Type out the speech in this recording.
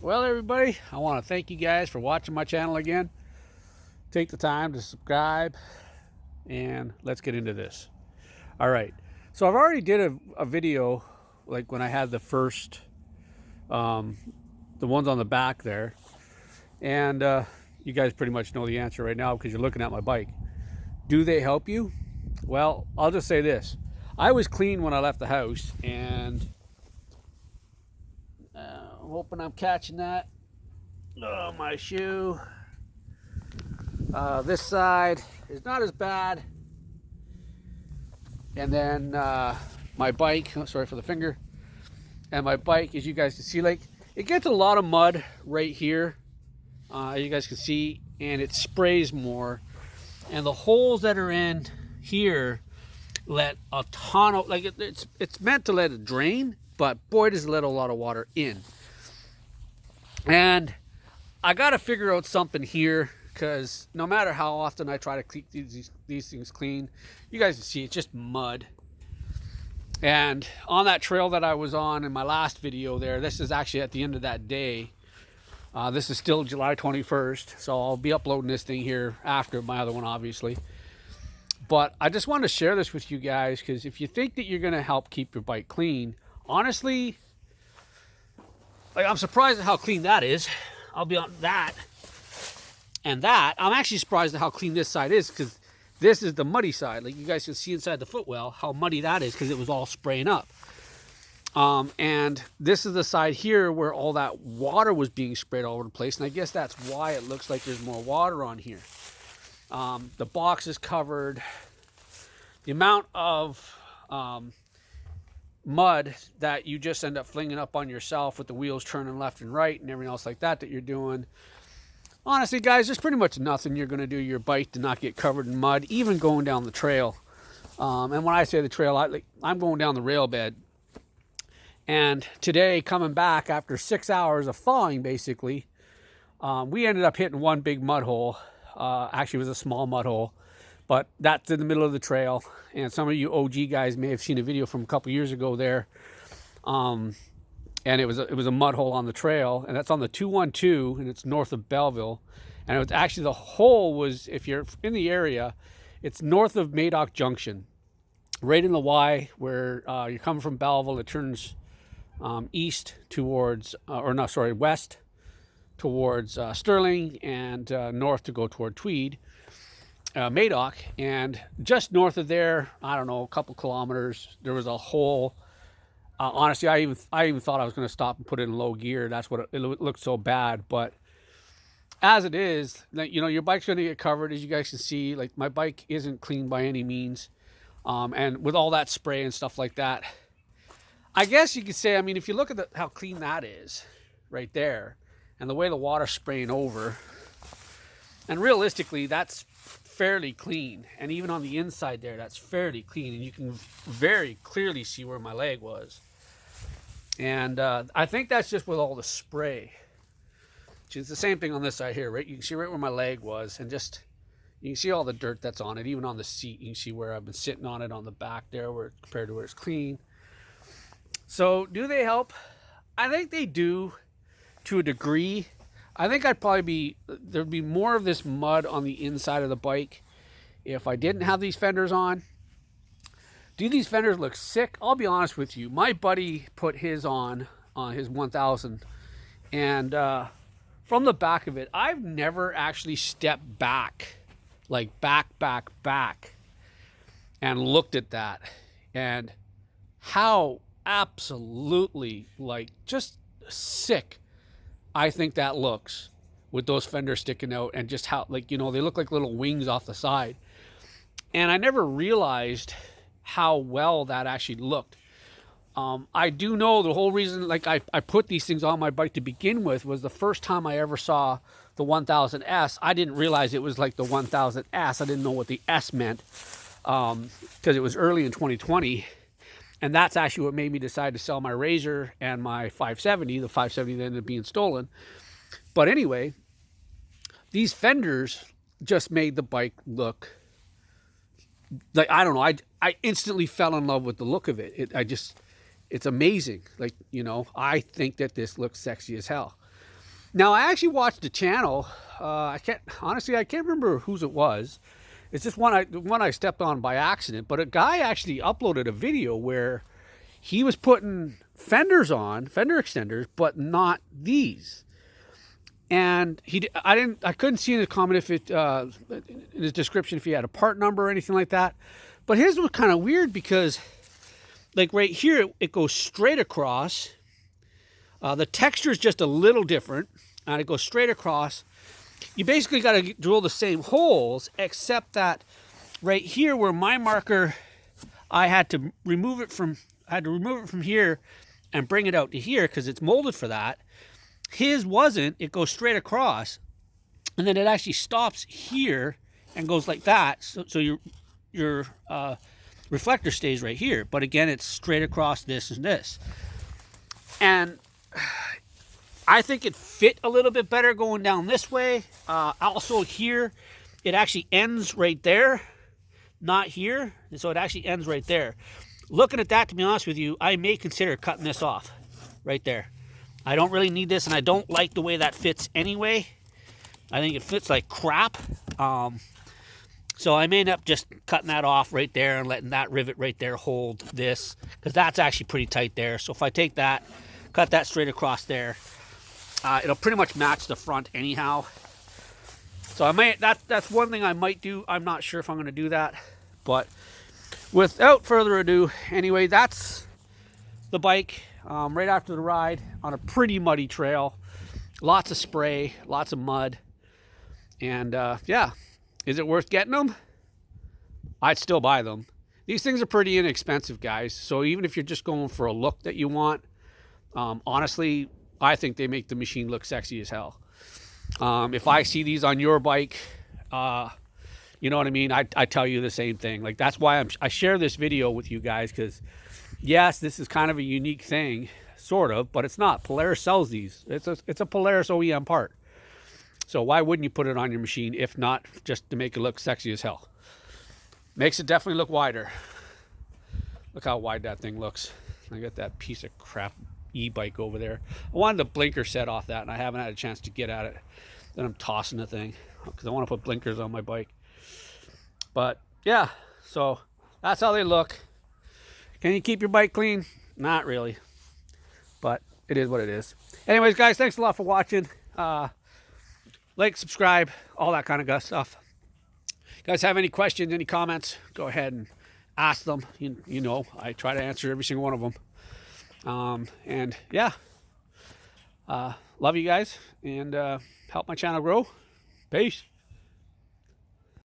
Well, everybody, I want to thank you guys for watching my channel again. Take the time to subscribe, and let's get into this. All right, so I've already did a video, like when I had the first, the ones on the back there, and you guys pretty much know the answer right now because you're looking at my bike. Do they help you? Well, I'll just say this. I was clean when I left the house, and I'm hoping I'm catching that. Oh, my shoe. This side is not as bad. And then my bike, oh, sorry for the finger. And my bike, as you guys can see, like it gets a lot of mud right here. As you guys can see, and it sprays more. And the holes that are in here let a ton of, like it's meant to let it drain, but boy, does it let a lot of water in. And I got to figure out something here, because no matter how often I try to keep these things clean, you guys can see it's just mud. And on that trail that I was on in my last video there, this is actually at the end of that day. This is still July 21st, so I'll be uploading this thing here after my other one, obviously. But I just wanted to share this with you guys, because if you think that you're going to help keep your bike clean, honestly, like I'm surprised at how clean that is. I'll be on that. And that, I'm actually surprised at how clean this side is, because this is the muddy side. Like you guys can see inside the footwell how muddy that is, because it was all spraying up. And this is the side here where all that water was being sprayed all over the place. And I guess that's why it looks like there's more water on here. The box is covered. The amount of mud that you just end up flinging up on yourself with the wheels turning left and right and everything else like that you're doing. Honestly, guys, there's pretty much nothing you're going to do to your bike to not get covered in mud, even going down the trail. And when I say the trail, I'm going down the rail bed. And today, coming back after 6 hours of thawing, basically, we ended up hitting one big mud hole. Actually, it was a small mud hole, but that's in the middle of the trail. And some of you OG guys may have seen a video from a couple years ago there. And it was a mud hole on the trail, and that's on the 212, and it's north of Belleville. And it was actually, the hole was, if you're in the area, it's north of Madoc Junction, right in the Y, where you're coming from Belleville. It turns east towards, west towards Sterling, and north to go toward Tweed, Madoc. And just north of there, I don't know, a couple kilometers, there was a hole. Honestly, I even thought I was going to stop and put it in low gear. That's what it looked so bad. But as it is, you know, your bike's going to get covered, as you guys can see. Like, my bike isn't clean by any means. And with all that spray and stuff like that, I guess you could say, I mean, if you look at how clean that is right there, and the way the water's spraying over, and realistically, that's fairly clean. And even on the inside there, that's fairly clean. And you can very clearly see where my leg was. And I think that's just with all the spray. It's the same thing on this side here, right? You can see right where my leg was, and just, you can see all the dirt that's on it. Even on the seat, you can see where I've been sitting on it on the back there, where compared to where it's clean. So do they help? I think they do, to a degree. I think there'd be more of this mud on the inside of the bike if I didn't have these fenders on. Do these fenders look sick? I'll be honest with you. My buddy put his on his 1000, and from the back of it, I've never actually stepped back, like back, and looked at that, and how absolutely, like, just sick I think that looks with those fenders sticking out, and just how, like, you know, they look like little wings off the side. And I never realized how well that actually looked. I do know the whole reason, like, I put these things on my bike to begin with was the first time I ever saw the 1000S. I didn't realize it was like the 1000S. I didn't know what the S meant, because it was early in 2020. And that's actually what made me decide to sell my Razor and my 570. The 570 that ended up being stolen. But anyway, these fenders just made the bike look like, I don't know, I instantly fell in love with the look of it. It's amazing. Like, you know, I think that this looks sexy as hell. Now, I actually watched a channel. I can't remember whose it was. It's just one I stepped on by accident. But a guy actually uploaded a video where he was putting fenders on, fender extenders, but not these. And I couldn't see in the comment if it in his description if he had a part number or anything like that. But his was kind of weird because, like right here, it goes straight across. The texture is just a little different, and it goes straight across. You basically got to drill the same holes, except that right here where my marker, I had to remove it from here and bring it out to here because it's molded for that. His wasn't. It goes straight across, and then it actually stops here and goes like that. So your reflector stays right here. But again, it's straight across this and this. And I think it fit a little bit better going down this way. Also here, it actually ends right there, not here. And so it actually ends right there. Looking at that, to be honest with you, I may consider cutting this off right there. I don't really need this, and I don't like the way that fits anyway. I think it fits like crap. So I may end up just cutting that off right there and letting that rivet right there hold this, because that's actually pretty tight there. So if I take that, cut that straight across there, it'll pretty much match the front anyhow. So I might, that's one thing I might do. I'm not sure if I'm going to do that, but without further ado, anyway, that's the bike right after the ride on a pretty muddy trail. Lots of spray, lots of mud. And yeah, is it worth getting them? I'd still buy them. These things are pretty inexpensive, guys. So even if you're just going for a look that you want, honestly, I think they make the machine look sexy as hell. If I see these on your bike, you know what I mean? I tell you the same thing. Like, that's why I share this video with you guys, because yes, this is kind of a unique thing, sort of, but it's not. Polaris sells these. It's a Polaris OEM part. So why wouldn't you put it on your machine if not just to make it look sexy as hell? Makes it definitely look wider. Look how wide that thing looks. I got that piece of crap e-bike over there. I wanted the blinker set off that, and I haven't had a chance to get at it. Then I'm tossing the thing because I want to put blinkers on my bike. But yeah, so that's how they look. Can you keep your bike clean? Not really, but it is what it is. Anyways, guys, thanks a lot for watching. Like, subscribe, all that kind of good stuff. Guys, have any questions, any comments, go ahead and ask them. You know, I try to answer every single one of them. And yeah, love you guys, and help my channel grow. Peace.